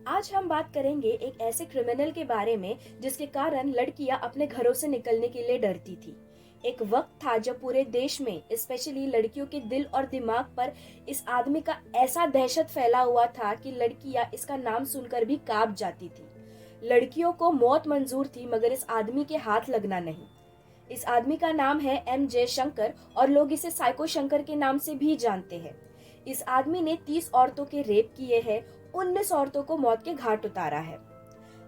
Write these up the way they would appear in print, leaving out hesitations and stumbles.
आज हम बात करेंगे एक ऐसे क्रिमिनल के बारे में जिसके कारण लड़कियां अपने घरों से निकलने के लिए डरती थी। एक वक्त था जब पूरे देश में स्पेशली लड़कियों के दिल और दिमाग पर इस आदमी का ऐसा दहशत फैला हुआ था कि लड़कियां इसका नाम सुनकर भी कांप जाती थी। लड़कियों को मौत मंजूर थी मगर इस आदमी के हाथ लगना नहीं। इस आदमी का नाम है एम जयशंकर और लोग इसे साइको शंकर के नाम से भी जानते हैं। इस आदमी ने 30 औरतों के रेप किए हैं, 19 औरतों को मौत के घाट उतारा है।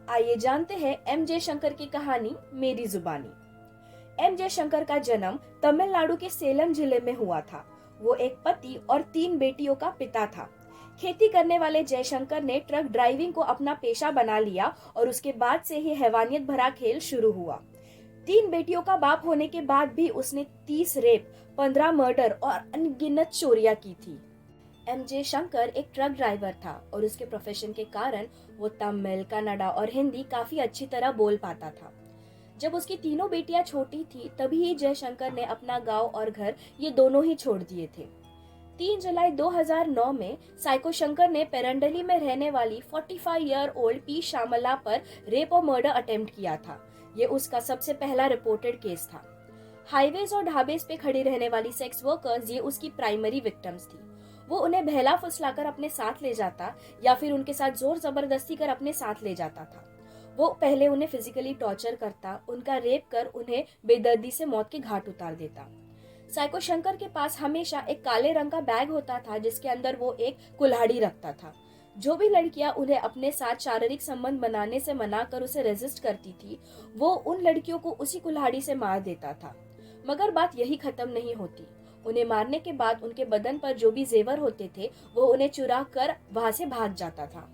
आइए जानते हैं एम जयशंकर की कहानी मेरी जुबानी। एम जयशंकर का जन्म तमिलनाडु के सेलम जिले में हुआ था। वो एक पति और 3 बेटियों का पिता था। खेती करने वाले जयशंकर ने ट्रक ड्राइविंग को अपना पेशा बना लिया और उसके बाद से ही हैवानियत भरा खेल शुरू हुआ। 3 बेटियों का बाप होने के बाद भी उसने 30 रेप, 15 मर्डर और अनगिनत चोरियां की थी। एम जे शंकर एक ट्रक ड्राइवर था और उसके प्रोफेशन के कारण वो तमिल, कन्नड़ा और हिंदी काफी अच्छी तरह बोल पाता था। जब उसकी तीनों बेटियां छोटी थी तभी ही जयशंकर ने अपना गांव और घर ये दोनों ही छोड़ दिए थे। 3 जुलाई 2009 में साइको शंकर ने पेरंडली में रहने वाली 45 ईयर ओल्ड पी श्यामला पर रेप और मर्डर अटेम्प्ट किया था। ये उसका सबसे पहला रिपोर्टेड केस था। हाईवेज और ढाबे पे खड़ी रहने वाली सेक्स वर्कर्स ये उसकी प्राइमरी विक्टिम्स थी। वो उन्हें बहला फुसलाकर अपने साथ ले जाता या फिर उनके साथ जोर जबरदस्ती कर अपने साथ ले जाता था। वो पहले उन्हें फिजिकली टॉर्चर करता, उनका रेप कर उन्हें बेदर्दी से मौत के घाट उतार देता। साइको शंकर के पास हमेशा एक काले रंग का बैग होता था जिसके अंदर वो एक कुल्हाड़ी रखता था। जो भी लड़कियां उन्हें अपने साथ शारीरिक संबंध बनाने से मना कर उसे रेजिस्ट करती थी, वो उन लड़कियों को उसी कुल्हाड़ी से मार देता था। मगर बात यही खत्म नहीं होती। उन्हें मारने के बाद उनके बदन पर जो भी जेवर होते थे वो उन्हें चुरा कर वहां से भाग जाता था।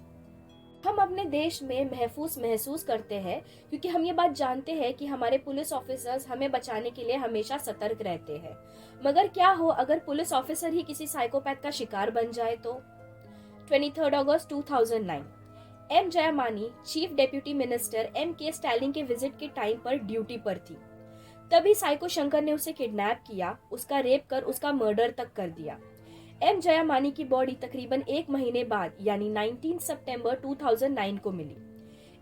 हम अपने देश में महफूज महसूस करते हैं क्योंकि हम ये बात जानते हैं कि हमारे पुलिस ऑफिसर्स हमें बचाने के लिए हमेशा सतर्क रहते हैं। मगर क्या हो अगर पुलिस ऑफिसर ही किसी साइकोपैथ का शिकार बन जाए तो? 23 अगस्त 2009 M Jayamani chief deputy minister M K Stalin के विजिट के टाइम पर ड्यूटी पर थी। तभी साइको शंकर ने उसे किडनैप किया, उसका रेप कर उसका मर्डर तक कर दिया। एम जयामानी की बॉडी तकरीबन 1 महीने बाद यानी 19 सितंबर 2009 को मिली।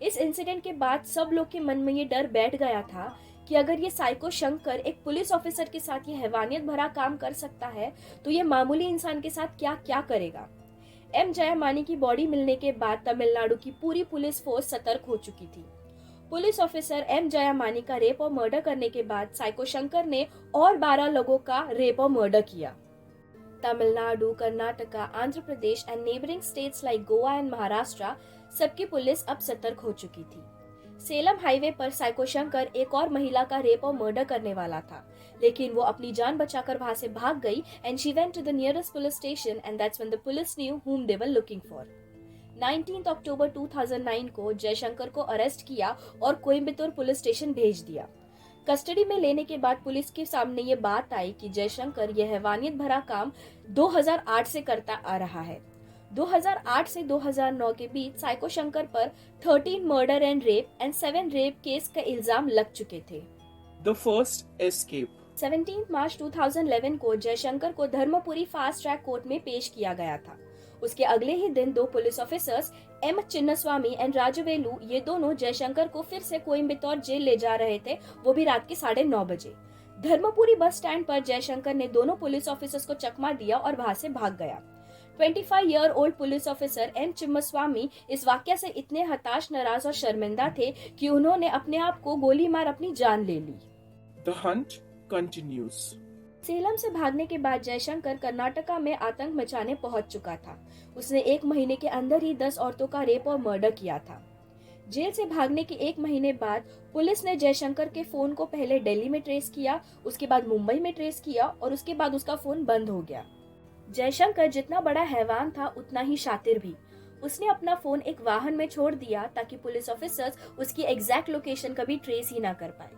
इस इंसिडेंट के बाद सब लोग के मन में ये डर बैठ गया था कि अगर ये साइको शंकर एक पुलिस ऑफिसर के साथ ये हैवानियत भरा काम कर सकता है तो ये मामूली इंसान के साथ क्या क्या करेगा। एम जयामानी की बॉडी मिलने के बाद तमिलनाडु की पूरी पुलिस फोर्स सतर्क हो चुकी थी। पुलिस ऑफिसर एम जयामानी का रेप और मर्डर करने के बाद साइको शंकर ने और 12 लोगों का रेप और मर्डर किया। Tamil Nadu, Karnataka, Andhra Pradesh and neighbouring states like Goa and Maharashtra सबकी पुलिस अब सतर्क हो चुकी थी। सेलम हाईवे पर साइको शंकर एक और महिला का रेप और मर्डर करने वाला था, लेकिन वो अपनी जान बचाकर वहां से भाग गई and she went to the nearest police station and that's when the police knew whom they were looking for। 19 अक्टूबर 2009 को जयशंकर को अरेस्ट किया और कोयम्बतूर पुलिस स्टेशन भेज दिया। कस्टडी में लेने के बाद पुलिस के सामने ये बात आई कि जयशंकर यह हैवानियत भरा काम 2008 से करता आ रहा है। 2008 से 2009 के बीच साइको शंकर पर 13 murder and rape and 7 rape case का इल्जाम लग चुके थे। The first escape. 17 मार्च 2011 को जयशंकर को धर्मपुरी फास्ट ट्रैक कोर्ट में पेश किया गया था। उसके अगले ही दिन 2 police officers M Chinnaswamy and Rajavelu ये दोनों जयशंकर को फिर से कोयम्बतूर जेल ले जा रहे थे, वो भी रात के 9:30 बजे। धर्मपुरी बस स्टैंड पर जयशंकर ने दोनों पुलिस ऑफिसर्स को चकमा दिया और वहां से भाग गया। 25 year old police officer M Chinnaswamy इस वाक्य से इतने हताश, नाराज और शर्मिंदा थे कि उन्होंने अपने आप को गोली मार अपनी जान ले ली। The hunt continues. सेलम से भागने के बाद जयशंकर कर्नाटका में आतंक मचाने पहुंच चुका था। उसने 1 महीने के अंदर ही 10 औरतों का रेप और मर्डर किया था। जेल से भागने के 1 महीने बाद पुलिस ने जयशंकर के फोन को पहले दिल्ली में ट्रेस किया, उसके बाद मुंबई में ट्रेस किया और उसके बाद उसका फोन बंद हो गया। जयशंकर जितना बड़ा हैवान था उतना ही शातिर भी। उसने अपना फोन एक वाहन में छोड़ दिया ताकि पुलिस ऑफिसर्स उसकी एग्जैक्ट लोकेशन कभी ट्रेस ही ना कर पाए।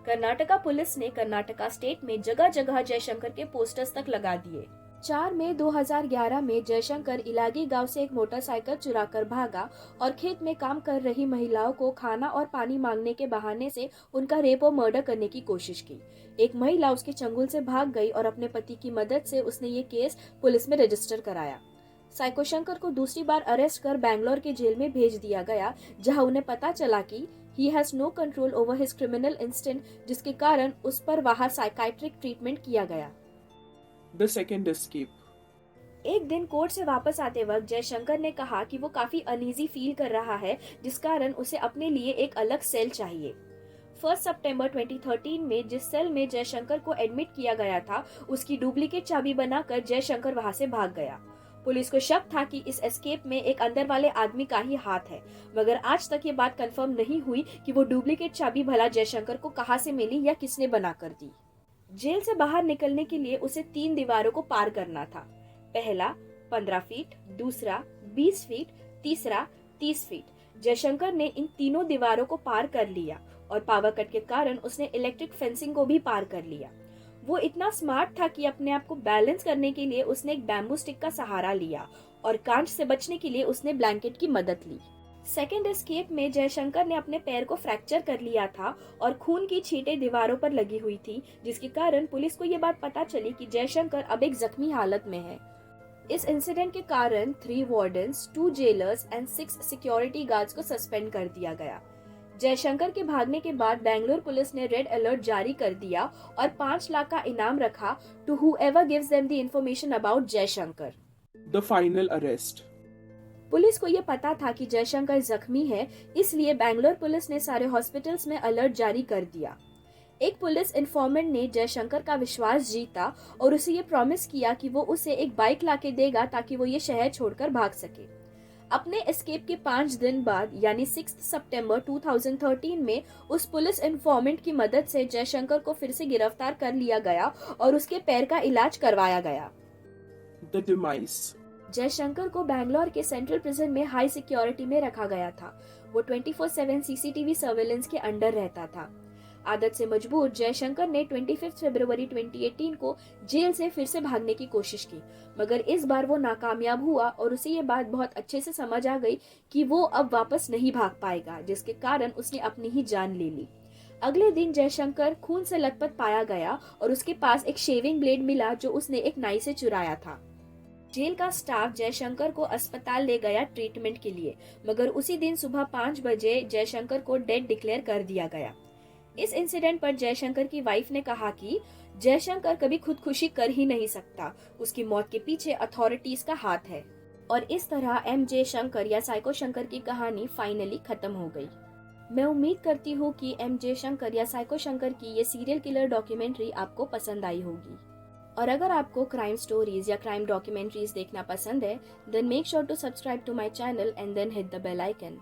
कर्नाटका पुलिस ने कर्नाटका स्टेट में जगह जगह जयशंकर के पोस्टर्स तक लगा दिए। 4 मई 2011 में जयशंकर इलागी गांव से एक मोटरसाइकिल चुराकर भागा और खेत में काम कर रही महिलाओं को खाना और पानी मांगने के बहाने से उनका रेप और मर्डर करने की कोशिश की। एक महिला उसके चंगुल से भाग गई और अपने पति की मदद से उसने ये केस पुलिस में रजिस्टर कराया। साइको शंकर को दूसरी बार अरेस्ट कर बैंगलोर के जेल में भेज दिया गया, जहां उन्हें पता चला कि he has no control over his criminal instinct, जिसके कारण उस पर वहां साइकाइट्रिक ट्रीटमेंट किया गया। The second escape. एक दिन कोर्ट से वापस आते वक्त जयशंकर ने कहा कि वो काफी अनईजी फील कर रहा है, जिस कारण उसे अपने लिए एक अलग सेल चाहिए। 1 सितंबर 2013 में जिस सेल में जयशंकर को एडमिट किया गया था, उसकी डुप्लीकेट चाबी बनाकर जयशंकर वहां से भाग गया। पुलिस को शक था कि इस एस्केप में एक अंदर वाले आदमी का ही हाथ है, मगर आज तक ये बात कंफर्म नहीं हुई कि वो डुप्लीकेट चाबी भला जयशंकर को कहां से मिली या किसने बनाकर दी। जेल से बाहर निकलने के लिए उसे 3 दीवारों को पार करना था। पहला 15 फीट, दूसरा 20 फीट, तीसरा 30 फीट। जयशंकर ने इन तीनों दीवारों को पार कर लिया और पावर कट के कारण उसने इलेक्ट्रिक फेंसिंग को भी पार कर लिया। वो इतना स्मार्ट था कि अपने आप को बैलेंस करने के लिए उसने एक बैम्बू स्टिक का सहारा लिया और कांच से बचने के लिए उसने ब्लैंकेट की मदद ली। सेकेंड एस्केप में जयशंकर ने अपने पैर को फ्रैक्चर कर लिया था और खून की छींटें दीवारों पर लगी हुई थी, जिसके कारण पुलिस को यह बात पता चली कि जयशंकर अब एक जख्मी हालत में है। इस इंसिडेंट के कारण 3 wardens, 2 jailers and 6 security guards को सस्पेंड कर दिया गया। जयशंकर के भागने के बाद बेंगलुरु पुलिस ने रेड अलर्ट जारी कर दिया और 5 लाख का इनाम रखा to whoever gives them the information about Jaishankar. The final arrest. Police को यह पता था कि जयशंकर जख्मी है, इसलिए बेंगलुरु पुलिस ने सारे हॉस्पिटल्स में अलर्ट जारी कर दिया। एक पुलिस इन्फॉर्मेंट ने जयशंकर का विश्वास जीता और उसे ये प्रॉमिस किया कि वो उसे एक बाइक लाके देगा ताकि वो ये शहर छोड़कर भाग सके। अपने एस्केप के 5 दिन बाद यानी 6 सितंबर 2013 में उस पुलिस इन्फॉर्मेंट की मदद से जयशंकर को फिर से गिरफ्तार कर लिया गया और उसके पैर का इलाज करवाया गया। The demise. जयशंकर को बैंगलोर के सेंट्रल प्रिजन में हाई सिक्योरिटी में रखा गया था। वो 24/7 सीसीटीवी सर्वेलेंस के अंडर रहता था। आदत से मजबूर जयशंकर ने 25 फरवरी 2018 को जेल से फिर से भागने की कोशिश की, मगर इस बार वो नाकामयाब हुआ और उसे ये बात बहुत अच्छे से समझ आ गई कि वो अब वापस नहीं भाग पाएगा, जिसके कारण उसने अपनी ही जान ले ली। अगले दिन जयशंकर खून से लथपथ पाया गया और उसके पास एक शेविंग ब्लेड मिला जो उसने एक नाई से चुराया था। जेल का स्टाफ जयशंकर को अस्पताल ले गया ट्रीटमेंट के लिए, मगर उसी दिन सुबह 5 बजे जयशंकर को डेड डिक्लेयर कर दिया गया। इस इंसिडेंट पर जयशंकर की वाइफ ने कहा कि जयशंकर कभी खुदकुशी कर ही नहीं सकता, उसकी मौत के पीछे अथॉरिटीज का हाथ है। और इस तरह एमजे शंकर या साइको शंकर की कहानी फाइनली खत्म हो गई। मैं उम्मीद करती हूँ कि एमजे शंकर या साइको शंकर की ये सीरियल किलर डॉक्यूमेंट्री आपको पसंद आई होगी। और अगर आपको क्राइम स्टोरीज या क्राइम डॉक्यूमेंट्रीज देखना पसंद है, then make sure to subscribe to my channel and then hit the bell icon.